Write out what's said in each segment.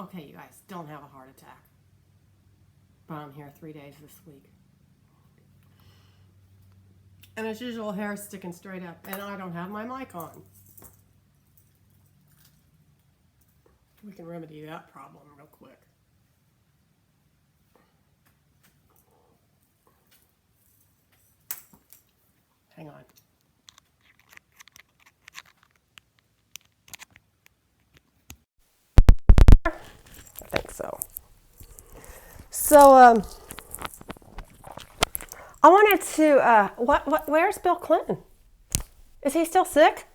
Okay, you guys, don't have a heart attack. But I'm here 3 days this week. And as usual, hair is sticking straight up. And I don't have my mic on. We can remedy that problem real quick. Hang on. I think so. So, I wanted to, where's Bill Clinton? Is he still sick?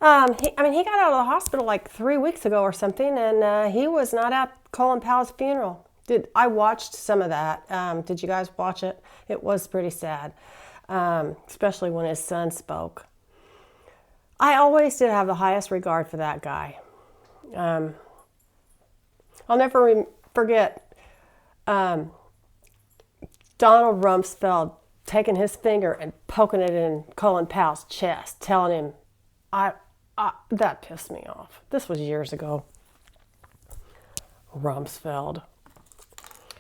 He got out of the hospital like 3 weeks ago or something, and he was not at Colin Powell's funeral. I watched some of that. Did you guys watch it? It was pretty sad, especially when his son spoke. I always did have the highest regard for that guy. I'll never forget Donald Rumsfeld taking his finger and poking it in Colin Powell's chest, telling him, that pissed me off. This was years ago. Rumsfeld.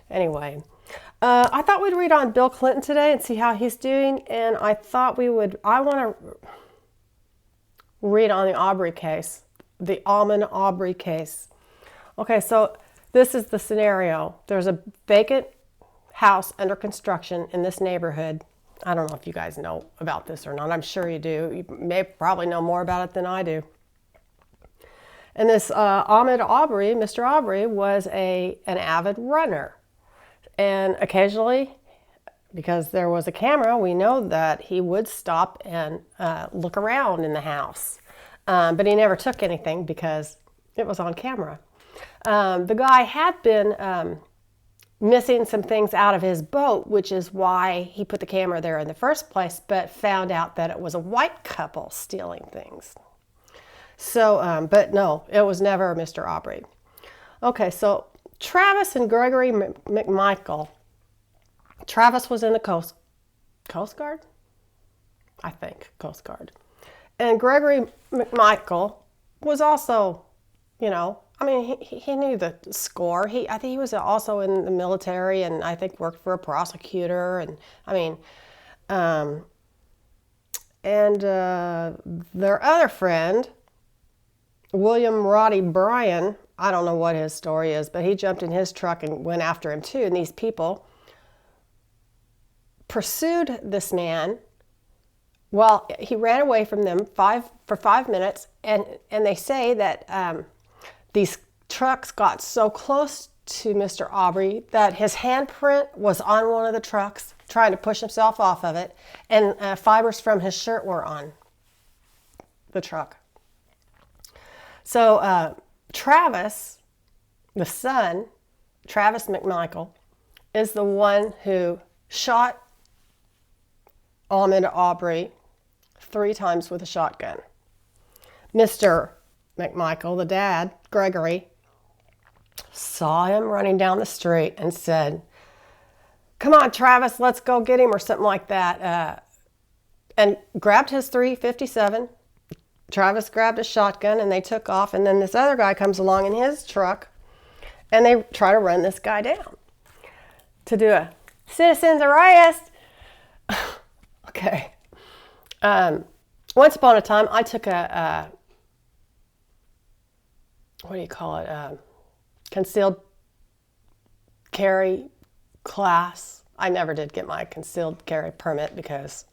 Anyway, I thought we'd read on Bill Clinton today and see how he's doing. And I thought I want to read on the Arbery case, the Amaud Arbery case. Okay, so this is the scenario. There's a vacant house under construction in this neighborhood. I don't know if you guys know about this or not. I'm sure you do. You may probably know more about it than I do. And this Amaud Arbery, Mr. Arbery, was an avid runner. And occasionally, because there was a camera, we know that he would stop and look around in the house. But he never took anything because it was on camera. The guy had been missing some things out of his boat, which is why he put the camera there in the first place, but found out that it was a white couple stealing things. So, but no, it was never Mr. Arbery. Okay, so Travis and Gregory Mcmichael. Travis was in the Coast Guard? I think, Coast Guard. And Gregory Mcmichael was also, he knew the score. I think he was also in the military and I think worked for a prosecutor. And their other friend, William Roddy Bryan, I don't know what his story is, but he jumped in his truck and went after him too. And these people pursued this man. Well, he ran away from them for 5 minutes. And they say that these trucks got so close to Mr. Arbery that his handprint was on one of the trucks, trying to push himself off of it, and fibers from his shirt were on the truck. So Travis, the son, Travis Mcmichael, is the one who shot Amaud Arbery 3 times with a shotgun. Mr. Mcmichael, the dad, Gregory, saw him running down the street and said, "Come on, Travis, let's go get him," or something like that, and grabbed his .357. Travis grabbed a shotgun and they took off, and then this other guy comes along in his truck and they try to run this guy down to do a citizen's arrest. Okay. Once upon a time, I took a concealed carry class. I never did get my concealed carry permit because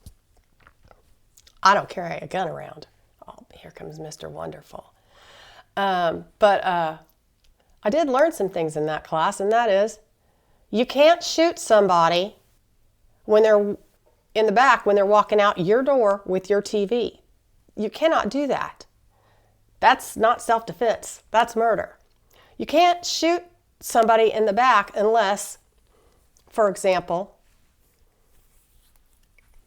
I don't carry a gun around. Oh, here comes Mr. Wonderful. But I did learn some things in that class, and that is you can't shoot somebody when they're in the back, when they're walking out your door with your TV. You cannot do that. That's not self-defense. That's murder. You can't shoot somebody in the back unless, for example,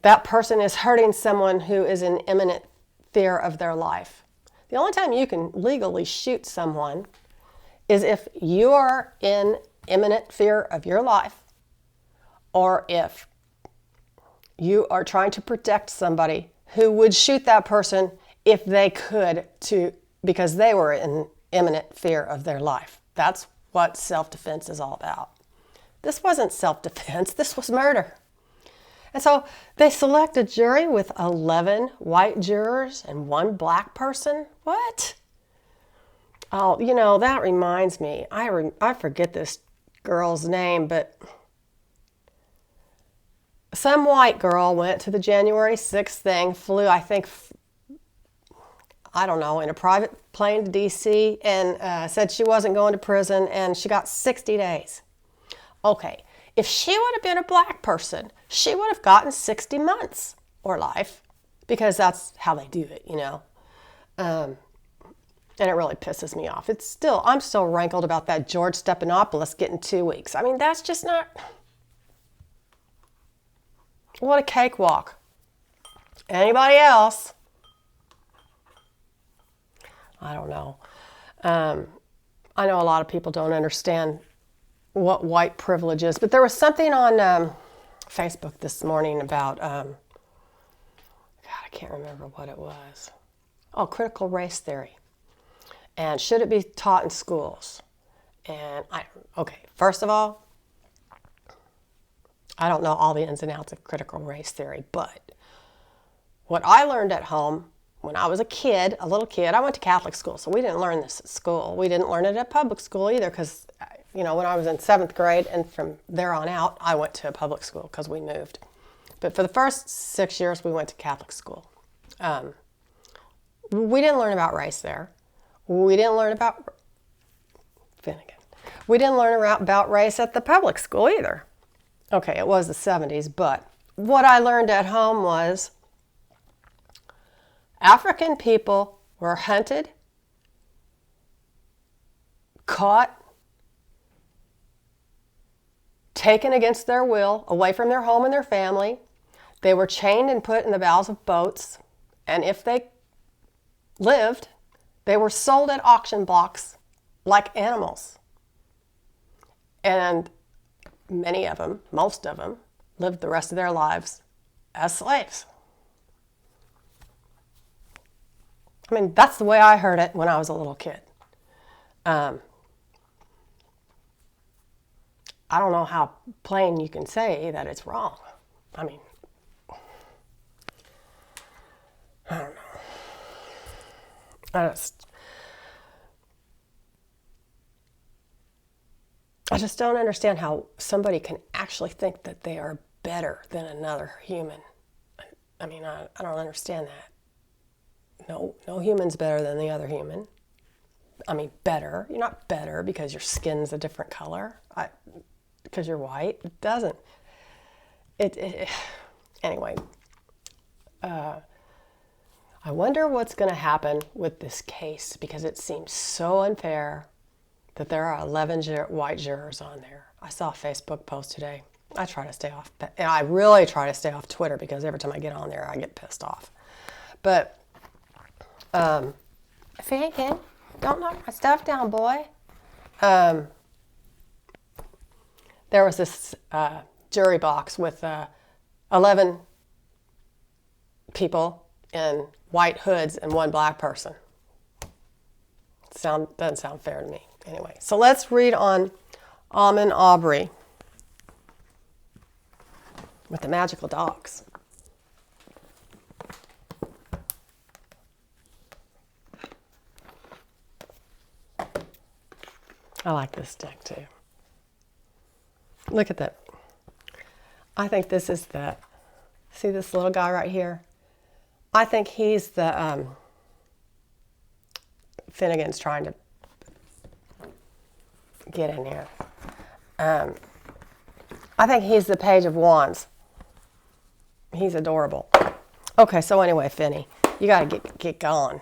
that person is hurting someone who is in imminent fear of their life. The only time you can legally shoot someone is if you are in imminent fear of your life, or if you are trying to protect somebody who would shoot that person if they could, because they were in imminent fear of their life. That's what self-defense is all about. This wasn't self-defense, this was murder. And so they select a jury with 11 white jurors and 1 black person? What? Oh, you know, that reminds me. I forget this girl's name, but some white girl went to the January 6th thing, flew, I think, I don't know, in a private plane to D.C. and said she wasn't going to prison, and she got 60 days. Okay, if she would have been a black person, she would have gotten 60 months or life, because that's how they do it, you know. And it really pisses me off. I'm still rankled about that George Stephanopoulos getting 2 weeks. I mean, that's just not... What a cakewalk. Anybody else? I don't know. I know a lot of people don't understand what white privilege is, but there was something on Facebook this morning about, God, I can't remember what it was. Oh, critical race theory. And should it be taught in schools? And okay, first of all, I don't know all the ins and outs of critical race theory, but what I learned at home when I was a little kid, I went to Catholic school, so we didn't learn this at school. We didn't learn it at public school either, because, you know, when I was in 7th grade and from there on out, I went to a public school because we moved. But for the first 6 years, we went to Catholic school. We didn't learn about race there. We didn't learn about Finnegan. We didn't learn about race at the public school either. Okay, it was the 70s, but what I learned at home was African people were hunted, caught, taken against their will, away from their home and their family. They were chained and put in the bows of boats, and if they lived, they were sold at auction blocks like animals. And many of them, most of them, lived the rest of their lives as slaves. I mean, that's the way I heard it when I was a little kid. I don't know how plain you can say that it's wrong. I mean, I don't know. I just don't understand how somebody can actually think that they are better than another human. I mean, I don't understand that. No human's better than the other human. I mean, better. You're not better because your skin's a different color. Because you're white. It doesn't. Anyway. I wonder what's going to happen with this case, because it seems so unfair that there are 11 white jurors on there. I saw a Facebook post today. I try to stay off, and I really try to stay off Twitter, because every time I get on there, I get pissed off. But, Finnegan, don't knock my stuff down, boy. There was this jury box with 11 people in white hoods and 1 black person. Doesn't sound fair to me. Anyway, so let's read on Amaud Arbery with the magical dogs. I like this deck too. Look at that. I think this is see this little guy right here? I think he's the, Finnegan's trying to get in here. I think he's the Page of Wands. He's adorable. Okay, so anyway, Finny, you got to get going.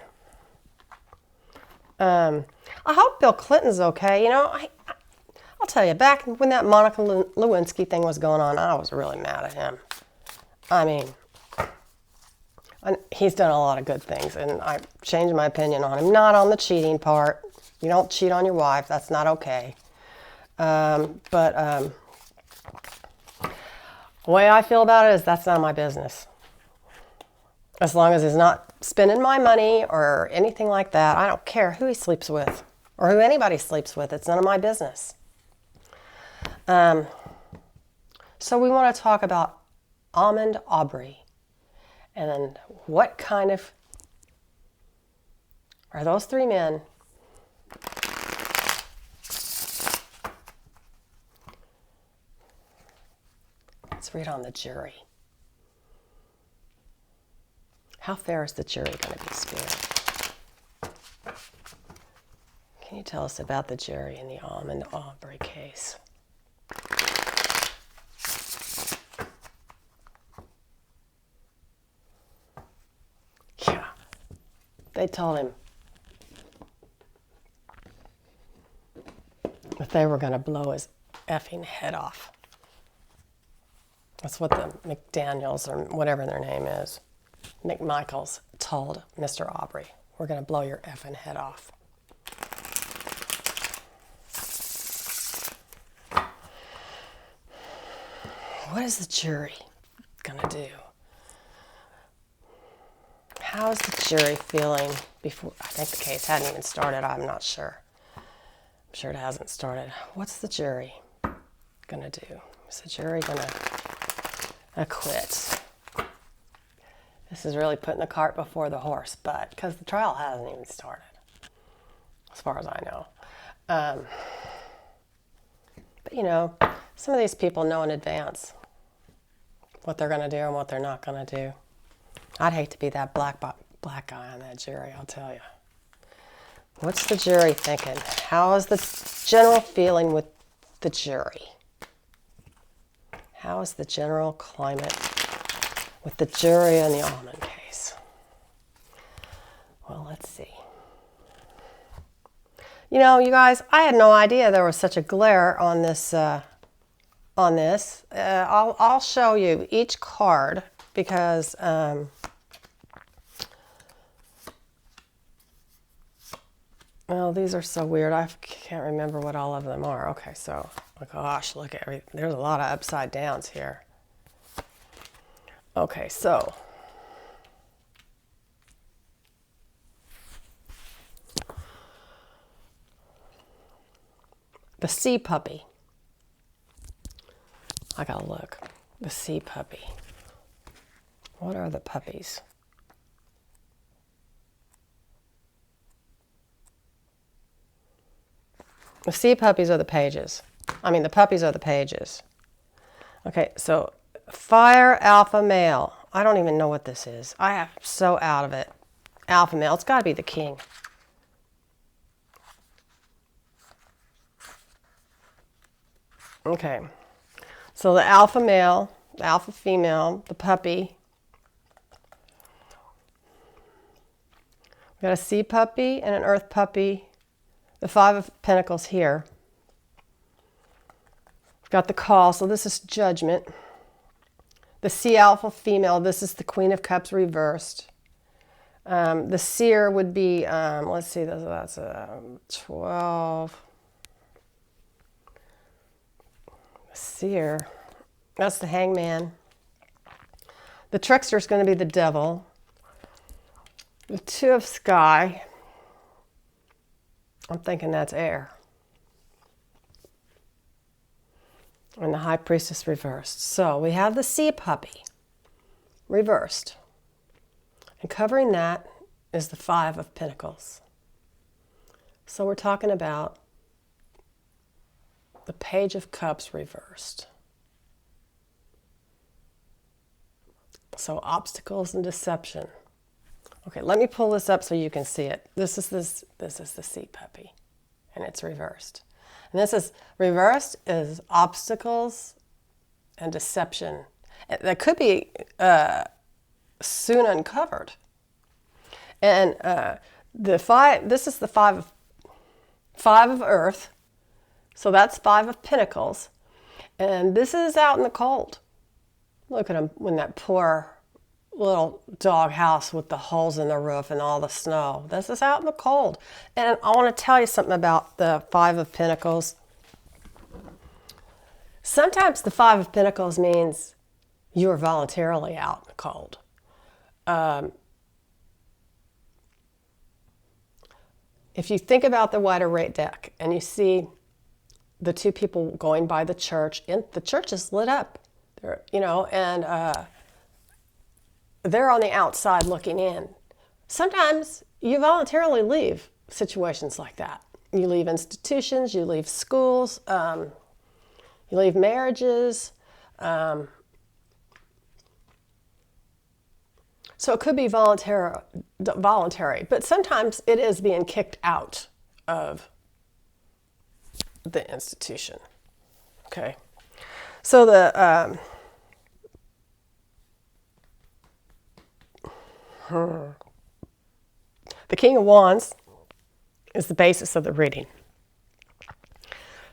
I hope Bill Clinton's okay. You know, I'll tell you, back when that Monica Lewinsky thing was going on, I was really mad at him. I mean, he's done a lot of good things, and I changed my opinion on him. Not on the cheating part. You don't cheat on your wife. That's not okay. But the way I feel about it is that's none of my business. As long as he's not spending my money or anything like that, I don't care who he sleeps with. or who anybody sleeps with. It's none of my business. So we want to talk about Amaud Arbery. And then what kind of are those three men? Let's read on the jury. How fair is the jury going to be, Spirit? Can you tell us about the jury in the Amaud Arbery case? Yeah, they told him that they were going to blow his effing head off. That's what the McDaniels, or whatever their name is, Mcmichaels, told Mr. Arbery. We're going to blow your effing head off. What is the jury going to do? How is the jury feeling before? I think the case hadn't even started. I'm not sure. I'm sure it hasn't started. What's the jury going to do? Is the jury going to acquit? This is really putting the cart before the horse, but because the trial hasn't even started, as far as I know. But you know, some of these people know in advance what they're going to do and what they're not going to do. I'd hate to be that black guy on that jury, I'll tell you. What's the jury thinking? How is the general feeling with the jury? How is the general climate with the jury in the Amaud case? Well, let's see. You know, you guys, I had no idea there was such a glare on this. I'll show you each card because well, these are so weird. I can't remember what all of them are. Okay, so, oh gosh, look at everything. There's a lot of upside downs here. Okay, so the sea puppy. I gotta look. The sea puppy. What are the puppies? The sea puppies are the pages. I mean, the puppies are the pages. Okay, so fire alpha male. I don't even know what this is. I am so out of it. Alpha male. It's got to be the king. Okay. So the alpha male, the alpha female, the puppy. We got a sea puppy and an earth puppy. The Five of Pentacles here. We've got the call, so this is judgment. The sea alpha female, this is the Queen of Cups reversed. The seer would be, let's see, that's 12. The seer, that's the hangman. The trickster is going to be the devil. The Two of Sky, I'm thinking that's air. And the High Priestess reversed. So we have the sea puppy reversed. And covering that is the Five of Pentacles. So we're talking about the Page of Cups reversed. So obstacles and deception. Okay, let me pull this up so you can see it. This is the sea puppy, and it's reversed. And this is reversed is obstacles and deception. That could be soon uncovered. And this is the five of earth. So that's Five of Pentacles. And this is out in the cold. Look at him when that poor little dog house with the holes in the roof and all the snow. This is out in the cold. And I want to tell you something about the Five of Pentacles. Sometimes the Five of Pentacles means you are voluntarily out in the cold. if you think about the Rider Waite deck and you see the two people going by the church, and the church is lit up, and they're on the outside looking in. Sometimes you voluntarily leave situations like that. You leave institutions, you leave schools, you leave marriages. So it could be voluntary, but sometimes it is being kicked out of the institution. Okay, so the King of Wands is the basis of the reading.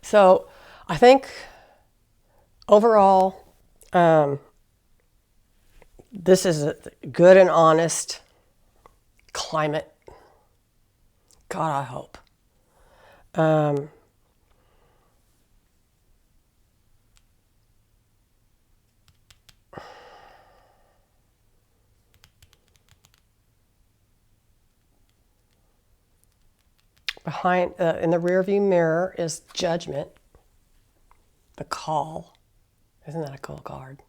So I think overall, this is a good and honest climate. God, I hope. Behind, in the rearview mirror is Judgment, the Call. Isn't that a cool card?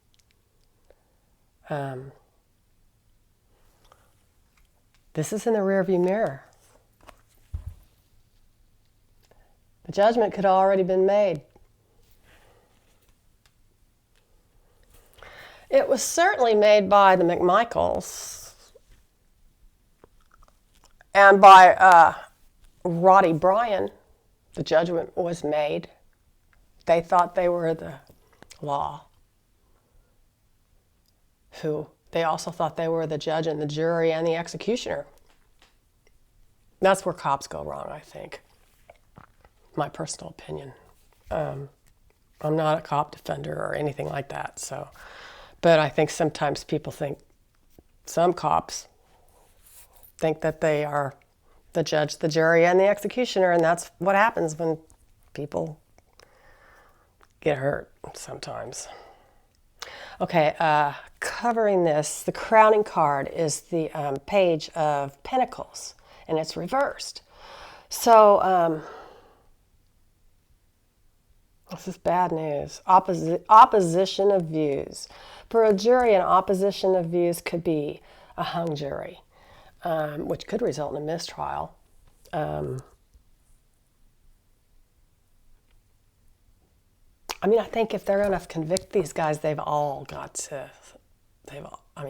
This is in the rearview mirror. The judgment could have already been made. It was certainly made by the Mcmichaels and by Roddy Bryan. The judgment was made. They thought they were the law. They also thought they were the judge and the jury and the executioner. That's where cops go wrong, I think. My personal opinion. I'm not a cop defender or anything like that. But I think sometimes people think, some cops think that they are the judge, the jury, and the executioner, and that's what happens when people get hurt sometimes. Okay, covering this, the crowning card is the Page of Pentacles, and it's reversed. So, this is bad news. Opposition of views. For a jury, an opposition of views could be a hung jury, which could result in a mistrial. I think if they're going to convict these guys, they've all got to,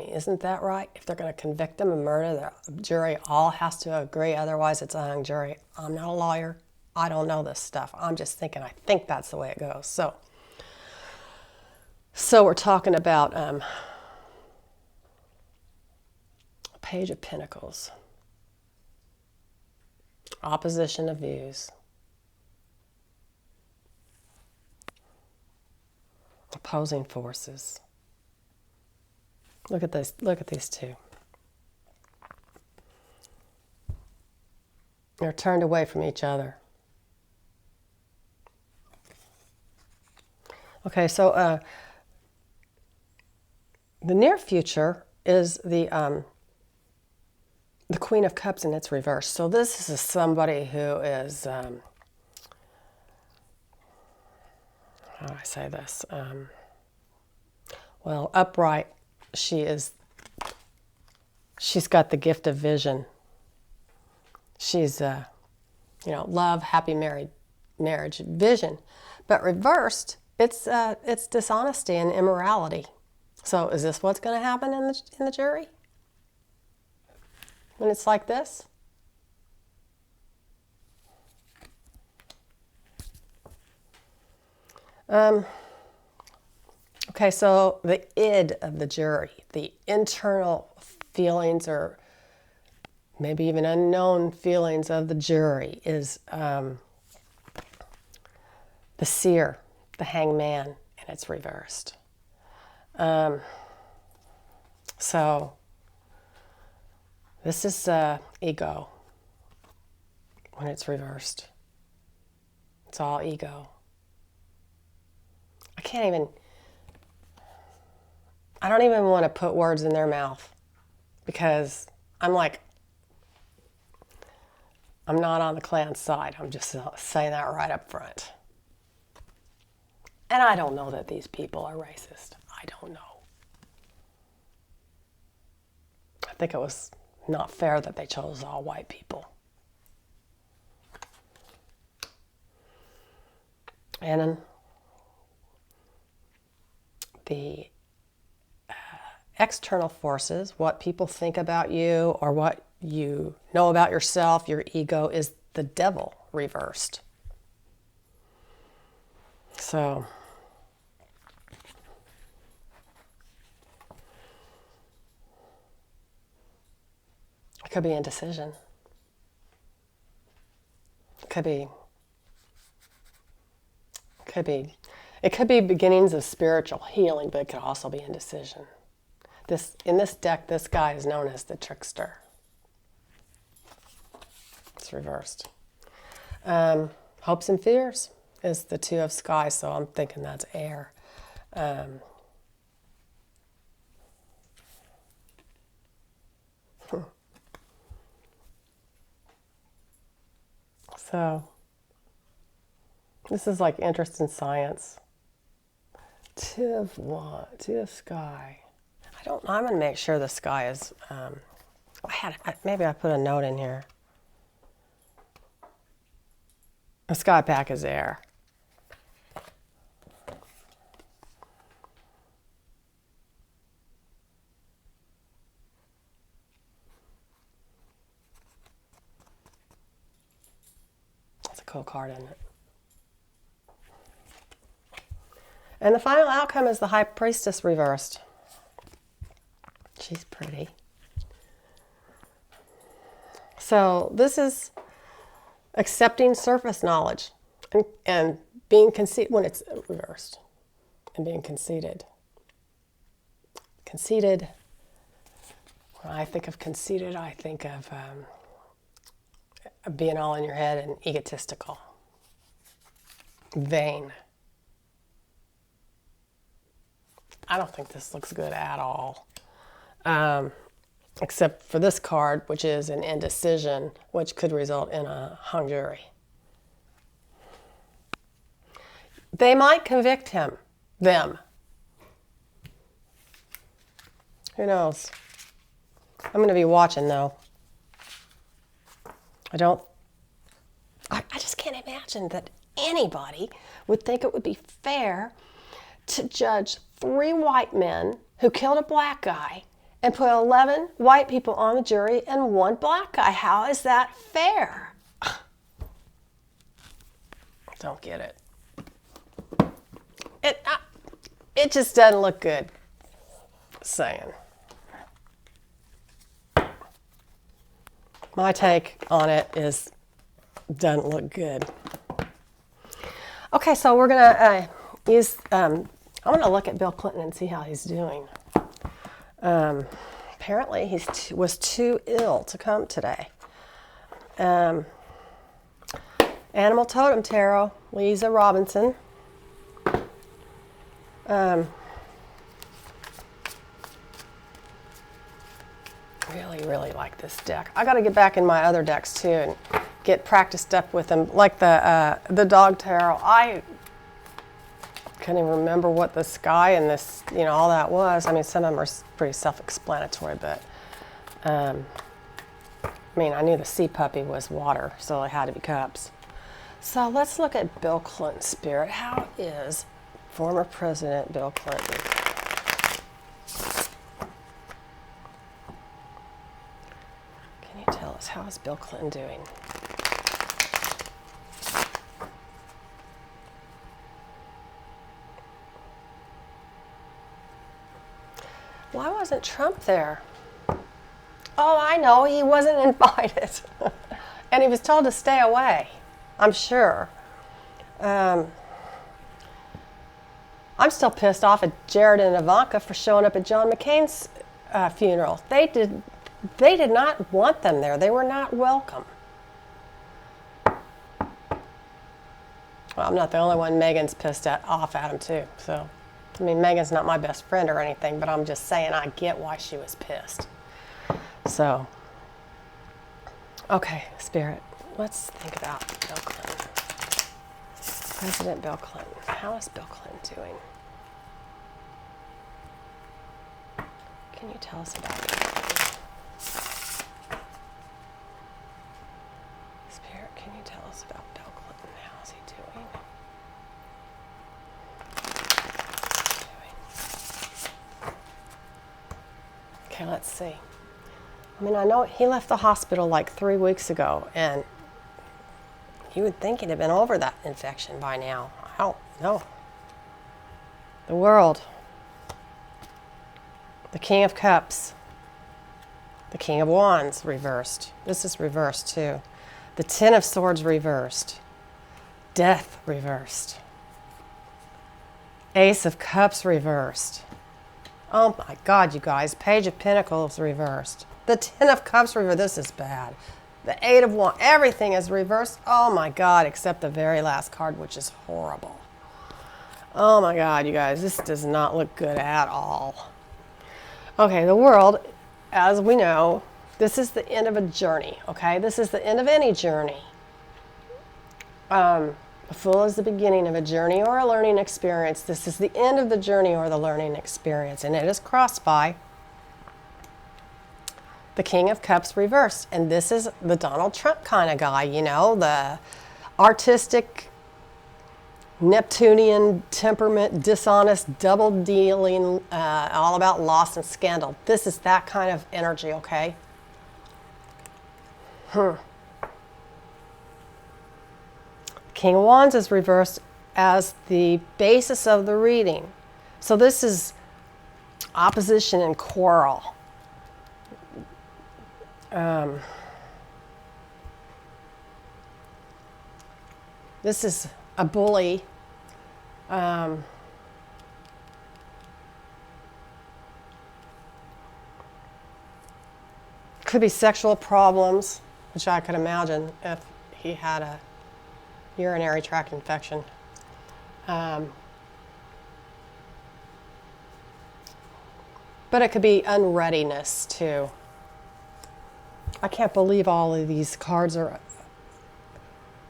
isn't that right? If they're going to convict them of murder, the jury all has to agree, otherwise it's a hung jury. I'm not a lawyer. I don't know this stuff. I'm just thinking, I think that's the way it goes. So we're talking about Page of Pentacles. Opposition of views. Opposing forces. Look at this. Look at these two. They're turned away from each other. Okay, so the near future is the Queen of Cups, and it's reversed. So this is somebody who is, how do I say this? Upright. She's got the gift of vision. She's, love, happy marriage, vision. But reversed, it's dishonesty and immorality. So is this what's going to happen in the jury? When it's like this? Okay, so the id of the jury, the internal feelings or maybe even unknown feelings of the jury is the seer, the hangman, and it's reversed. So this is ego when it's reversed. It's all ego. I don't even want to put words in their mouth because I'm like, I'm not on the Klan's side. I'm just saying that right up front. And I don't know that these people are racist. I don't know. I think it was not fair that they chose all white people. And then the external forces, what people think about you or what you know about yourself, your ego, is the devil reversed. So it could be indecision. It could be beginnings of spiritual healing, but it could also be indecision. In this deck, this guy is known as the trickster. It's reversed. Hopes and fears is the Two of Sky, so I'm thinking that's air. So this is like interest in science. Two of what? Two of Sky. I'm going to make sure the sky is, maybe I put a note in here. The sky pack is air. That's a cool card, isn't it? And the final outcome is the High Priestess reversed. She's pretty. So this is accepting surface knowledge and being conceited when it's reversed, and being conceited. Conceited. When I think of conceited, I think of being all in your head and egotistical, vain. I don't think this looks good at all. Except for this card, which is an indecision, which could result in a hung jury. They might convict them. Who knows? I'm going to be watching, though. I just can't imagine that anybody would think it would be fair to judge 3 white men who killed a black guy and put 11 white people on the jury and 1 black guy. How is that fair? Don't get it. It just doesn't look good. Saying. My take on it is doesn't look good. Okay, so we're gonna I'm gonna look at Bill Clinton and see how he's doing. Apparently he was too ill to come today. Animal Totem Tarot, Lisa Robinson. Really like this deck. I got to get back in my other decks too and get practiced up with them. Like the Dog Tarot, I couldn't even remember what the sky and this, all that was. I mean, some of them are pretty self-explanatory, but I knew the sea puppy was water, so it had to be cups. So let's look at Bill Clinton's spirit. How is former President Bill Clinton? Can you tell us, how is Bill Clinton doing? Why wasn't Trump there? Oh, I know, he wasn't invited. And he was told to stay away, I'm sure. I'm still pissed off at Jared and Ivanka for showing up at John McCain's funeral. They did not want them there. They were not welcome. Well, I'm not the only one. Megan's pissed off at him too. So, Megan's not my best friend or anything, but I'm just saying I get why she was pissed. So, okay, Spirit, let's think about Bill Clinton. President Bill Clinton. How is Bill Clinton doing? Can you tell us about Bill Clinton? Spirit, can you tell us about Bill Clinton? How's he doing? Okay, let's see. I mean, I know he left the hospital like 3 weeks ago, and you would think he'd have been over that infection by now. I don't know. The World. The King of Cups. The King of Wands reversed. This is reversed too. The Ten of Swords reversed. Death reversed. Ace of Cups reversed. Oh my God, you guys. Page of Pentacles reversed. The Ten of Cups reversed. This is bad. The Eight of Wands. Everything is reversed. Oh my God, except the very last card, which is horrible. Oh my God, you guys. This does not look good at all. Okay, the World, as we know, this is the end of a journey, okay? This is the end of any journey. The Fool is the beginning of a journey or a learning experience. This is the end of the journey or the learning experience, and it is crossed by the King of Cups reversed. And this is the Donald Trump kind of guy, you know, the artistic, Neptunian temperament, dishonest, double dealing, all about loss and scandal. This is that kind of energy, okay? King of Wands is reversed as the basis of the reading. So this is opposition and quarrel. This is a bully. Could be sexual problems, which I could imagine if he had a urinary tract infection. But it could be unreadiness too. I can't believe all of these cards are...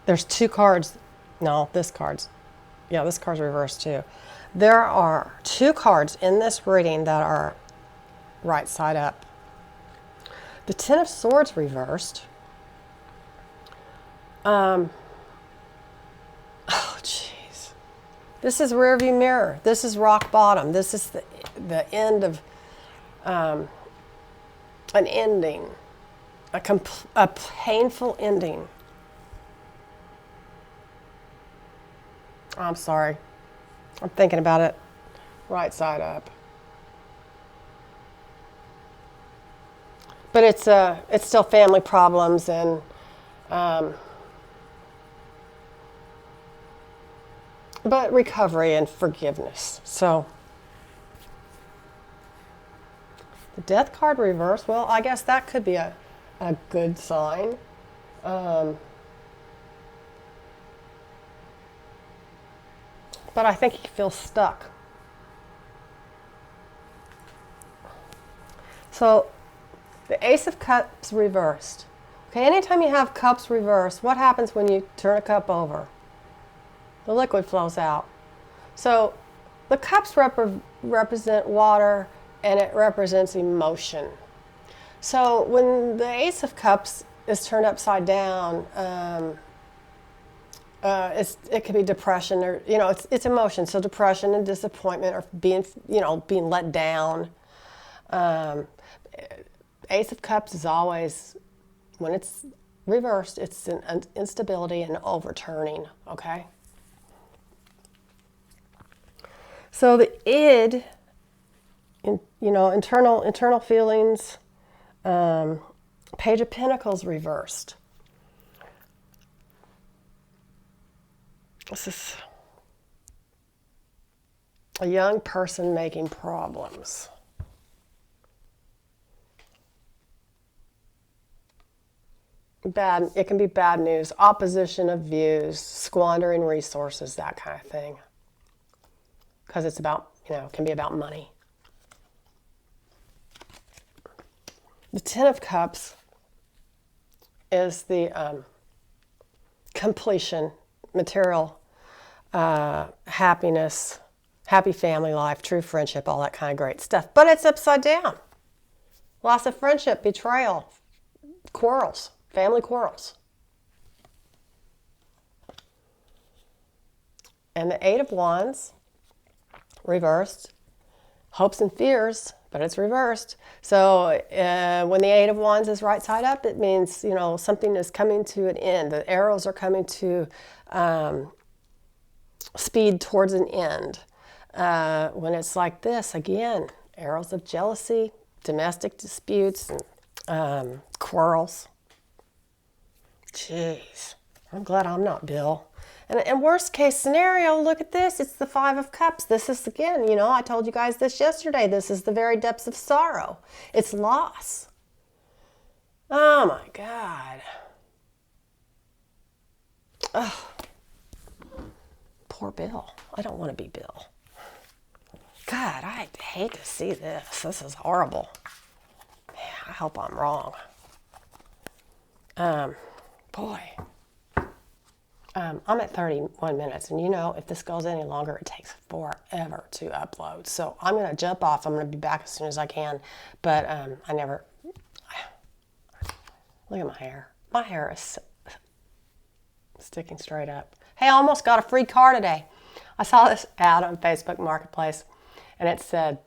There's two cards. No, this card's... Yeah, this card's reversed too. There are two cards in this reading that are right side up. The Ten of Swords reversed. Oh, jeez. This is rearview mirror. This is rock bottom. This is the end of an ending. A painful ending. I'm sorry. I'm thinking about it right side up. But it's still family problems and but recovery and forgiveness. So the Death card reversed. Well, I guess that could be a good sign. But I think he feels stuck. So the Ace of Cups reversed. Okay, anytime you have cups reversed, what happens when you turn a cup over? The liquid flows out. So the cups represent water, and it represents emotion. So when the Ace of Cups is turned upside down, it could be depression, or it's emotion. So depression and disappointment, or being let down. Ace of Cups is always, when it's reversed, it's an instability and overturning. Okay. So the id, internal feelings. Page of Pentacles reversed. This is a young person making problems. It can be bad news, opposition of views, squandering resources, that kind of thing. Because it's about, it can be about money. The Ten of Cups is the completion, material happiness, happy family life, true friendship, all that kind of great stuff. But it's upside down. Loss of friendship, betrayal, quarrels, family quarrels. And the Eight of Wands, reversed, hopes and fears, but it's reversed. So when the Eight of Wands is right side up, it means, you know, something is coming to an end. The arrows are coming to speed towards an end. When it's like this, again, arrows of jealousy, domestic disputes, and quarrels. Jeez, I'm glad I'm not Bill. And worst case scenario, look at this. It's the Five of Cups. This is, again, you know, I told you guys this yesterday. This is the very depths of sorrow. It's loss. Oh, my God. Oh, poor Bill. I don't want to be Bill. God, I hate to see this. This is horrible. Man, I hope I'm wrong. Boy. I'm at 31 minutes, and you know, if this goes any longer, it takes forever to upload. So I'm going to jump off. I'm going to be back as soon as I can. But look at my hair. My hair is sticking straight up. Hey, I almost got a free car today. I saw this ad on Facebook Marketplace, and it said,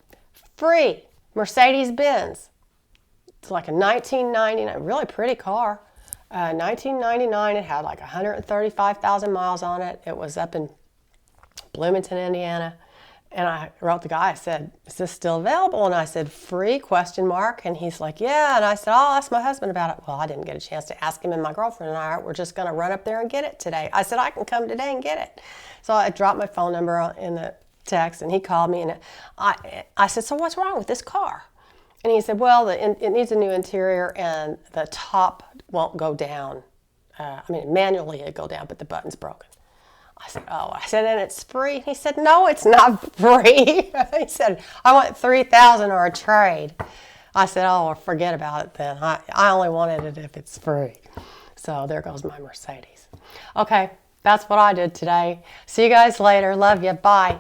free Mercedes-Benz. It's like a 1999, really pretty car. 1999, it had like 135,000 miles on it. It was up in Bloomington, Indiana. And I wrote the guy, I said, is this still available? And I said, free, question mark. And he's like, yeah. And I said, I'll ask my husband about it. Well, I didn't get a chance to ask him, and my girlfriend and I were just going to run up there and get it today. I said, I can come today and get it. So I dropped my phone number in the text, and he called me, and I said, so what's wrong with this car? And he said, well, it needs a new interior, and the top won't go down. Manually it'd go down, but the button's broken. I said, oh. I said, and it's free? He said, no, it's not free. He said, I want $3,000 or a trade. I said, oh, well, forget about it then. I only wanted it if it's free. So there goes my Mercedes. Okay, that's what I did today. See you guys later. Love you. Bye.